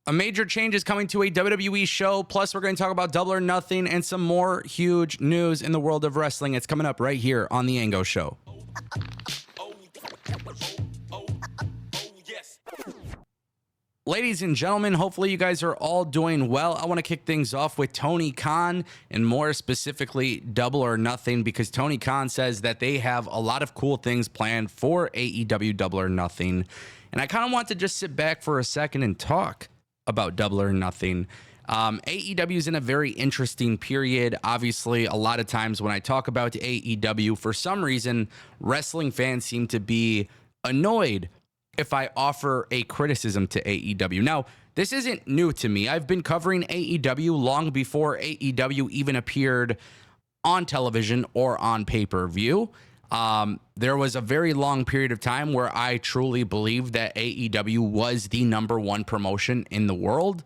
A major change is coming to a WWE show. Plus, we're going to talk about Double or Nothing and some more huge news in the world of wrestling. It's coming up right here on The Ango Show. Ladies and gentlemen, hopefully you guys are all doing well. I want to kick things off with Tony Khan and more specifically Double or Nothing, because Tony Khan says that they have a lot of cool things planned for AEW Double or Nothing. And I kind of want to just sit back for a second and talk about Double or Nothing. AEW is in a very interesting period. Obviously, a lot of times when I talk about AEW, for some reason, wrestling fans seem to be annoyed if I offer a criticism to AEW. Now, this isn't new to me. I've been covering AEW long before AEW even appeared on television or on pay-per-view. There was a very long period of time where I truly believed that AEW was the number one promotion in the world.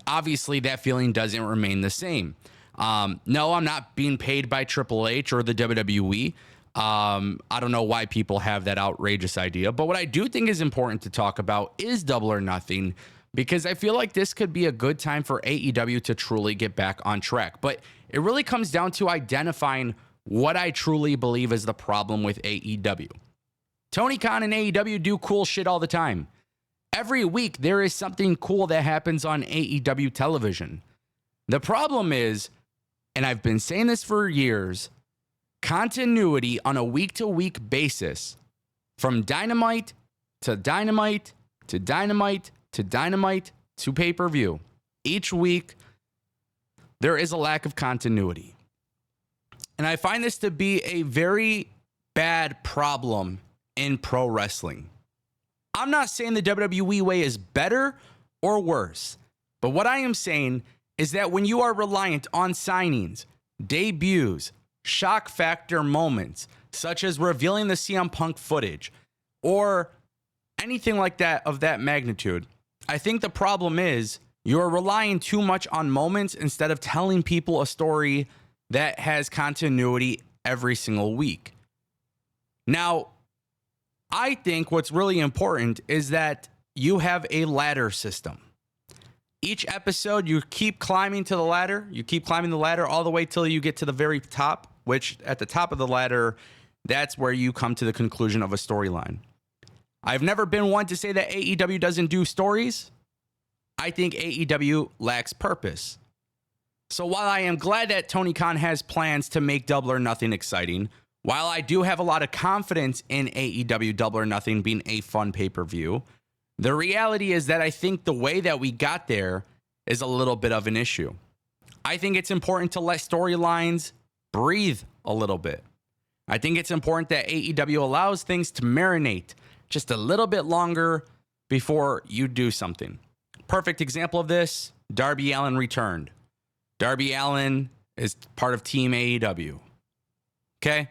Obviously, that feeling doesn't remain the same. No, I'm not being paid by Triple H or the WWE. I don't know why people have that outrageous idea, but what I do think is important to talk about is Double or Nothing, because I feel like this could be a good time for AEW to truly get back on track. But it really comes down to identifying what I truly believe is the problem with AEW. Tony Khan and AEW do cool shit all the time. Every week, there is something cool that happens on AEW television. The problem is, and I've been saying this for years, continuity on a week-to-week basis, from Dynamite to Dynamite to Dynamite to Dynamite to pay-per-view. Each week, there is a lack of continuity. And I find this to be a very bad problem in pro wrestling. I'm not saying the WWE way is better or worse, but what I am saying is that when you are reliant on signings, debuts, shock factor moments, such as revealing the CM Punk footage or anything like that of that magnitude, I think the problem is you're relying too much on moments instead of telling people a story that has continuity every single week. Now, I think what's really important is that you have a ladder system. Each episode, you keep climbing to the ladder. You keep climbing the ladder all the way till you get to the very top, which at the top of the ladder, that's where you come to the conclusion of a storyline. I've never been one to say that AEW doesn't do stories. I think AEW lacks purpose. So while I am glad that Tony Khan has plans to make Double or Nothing exciting, while I do have a lot of confidence in AEW Double or Nothing being a fun pay-per-view, the reality is that I think the way that we got there is a little bit of an issue. I think it's important to let storylines breathe a little bit. I think it's important that AEW allows things to marinate just a little bit longer before you do something. Perfect example of this, Darby Allin returned. Darby Allin is part of Team AEW. Okay?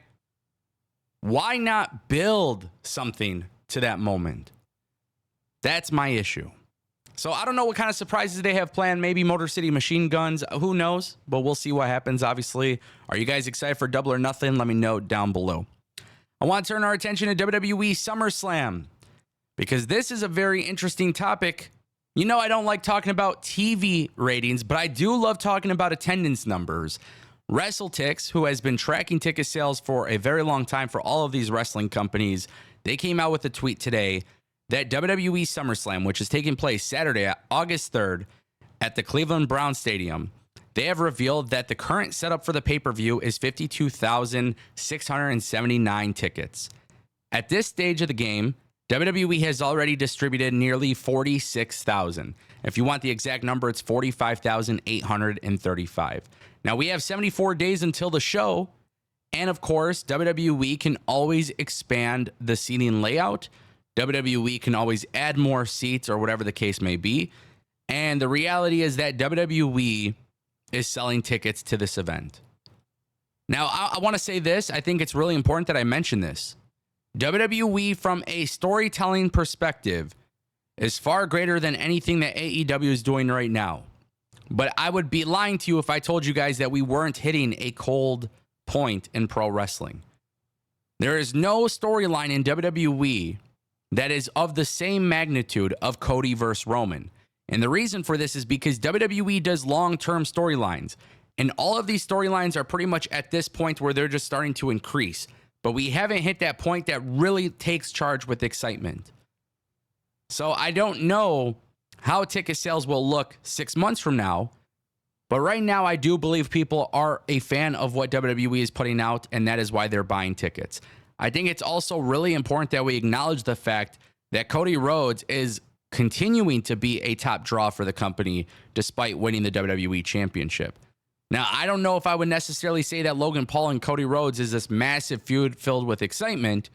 Why not build something to that moment? That's my issue. So I don't know what kind of surprises they have planned. Maybe Motor City Machine Guns. Who knows? But we'll see what happens, obviously. Are you guys excited for Double or Nothing? Let me know down below. I want to turn our attention to WWE SummerSlam, because this is a very interesting topic. You know, I don't like talking about TV ratings, but I do love talking about attendance numbers. WrestleTix, who has been tracking ticket sales for a very long time for all of these wrestling companies, they came out with a tweet today that WWE SummerSlam, which is taking place Saturday, August 3rd at the Cleveland Browns Stadium, they have revealed that the current setup for the pay-per-view is 52,679 tickets. At this stage of the game, WWE has already distributed nearly 46,000. If you want the exact number, it's 45,835. Now, we have 74 days until the show, and of course, WWE can always expand the seating layout. WWE can always add more seats or whatever the case may be. And the reality is that WWE is selling tickets to this event. Now, I want to say this. I think it's really important that I mention this. WWE, from a storytelling perspective, is far greater than anything that AEW is doing right now. But I would be lying to you if I told you guys that we weren't hitting a cold point in pro wrestling. There is no storyline in WWE that is of the same magnitude of Cody versus Roman. And the reason for this is because WWE does long-term storylines. And all of these storylines are pretty much at this point where they're just starting to increase. But we haven't hit that point that really takes charge with excitement. So I don't know how ticket sales will look 6 months from now. But right now, I do believe people are a fan of what WWE is putting out, and that is why they're buying tickets. I think it's also really important that we acknowledge the fact that Cody Rhodes is continuing to be a top draw for the company despite winning the WWE Championship. Now, I don't know if I would necessarily say that Logan Paul and Cody Rhodes is this massive feud filled with excitement,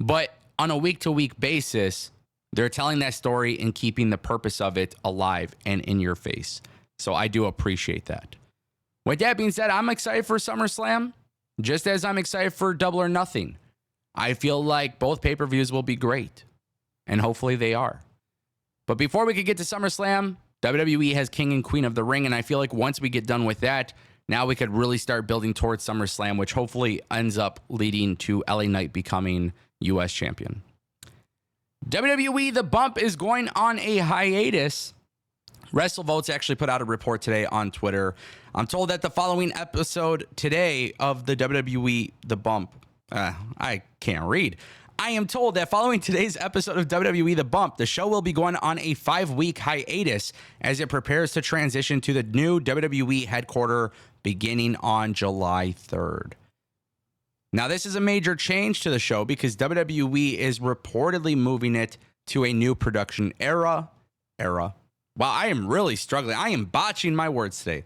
but on a week-to-week basis, they're telling that story and keeping the purpose of it alive and in your face. So I do appreciate that. With that being said, I'm excited for SummerSlam, just as I'm excited for Double or Nothing. I feel like both pay-per-views will be great, and hopefully they are. But before we could get to SummerSlam, WWE has King and Queen of the Ring, and I feel like once we get done with that, now we could really start building towards SummerSlam, which hopefully ends up leading to LA Knight becoming U.S. champion. WWE The Bump is going on a hiatus. WrestleVotes actually put out a report today on Twitter. I'm told that the following episode today of the WWE The Bump, I can't read. I am told that following today's episode of WWE The Bump, the show will be going on a 5-week hiatus as it prepares to transition to the new WWE headquarters beginning on July 3rd. Now, this is a major change to the show because WWE is reportedly moving it to a new production era. Wow, I am really struggling. I am botching my words today.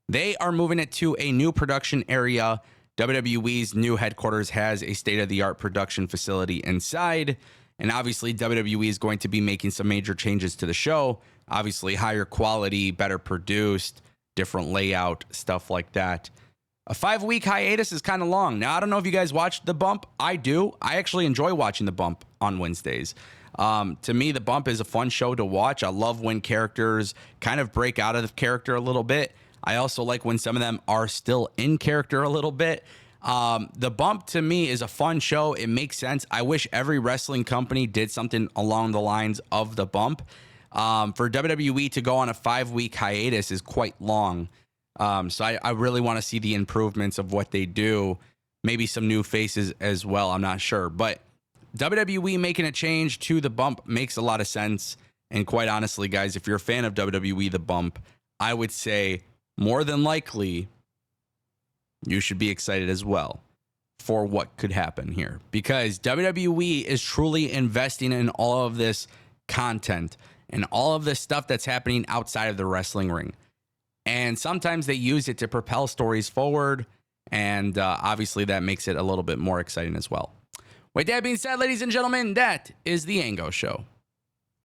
They are moving it to a new production area. WWE's new headquarters has a state-of-the-art production facility inside. And obviously, WWE is going to be making some major changes to the show. Obviously, higher quality, better produced, different layout, stuff like that. A 5-week hiatus is kind of long. Now, I don't know if you guys watched The Bump. I do. I actually enjoy watching The Bump on Wednesdays. To me, The Bump is a fun show to watch. I love when characters kind of break out of the character a little bit. I also like when some of them are still in character a little bit. The Bump, to me, is a fun show. It makes sense. I wish every wrestling company did something along the lines of The Bump. For WWE to go on a 5-week hiatus is quite long. So I really want to see the improvements of what they do. Maybe some new faces as well. I'm not sure. But WWE making a change to The Bump makes a lot of sense. And quite honestly, guys, if you're a fan of WWE The Bump, I would say more than likely you should be excited as well for what could happen here. Because WWE is truly investing in all of this content and all of this stuff that's happening outside of the wrestling ring. And sometimes they use it to propel stories forward. And obviously that makes it a little bit more exciting as well. With that being said, ladies and gentlemen, that is the Ango Show.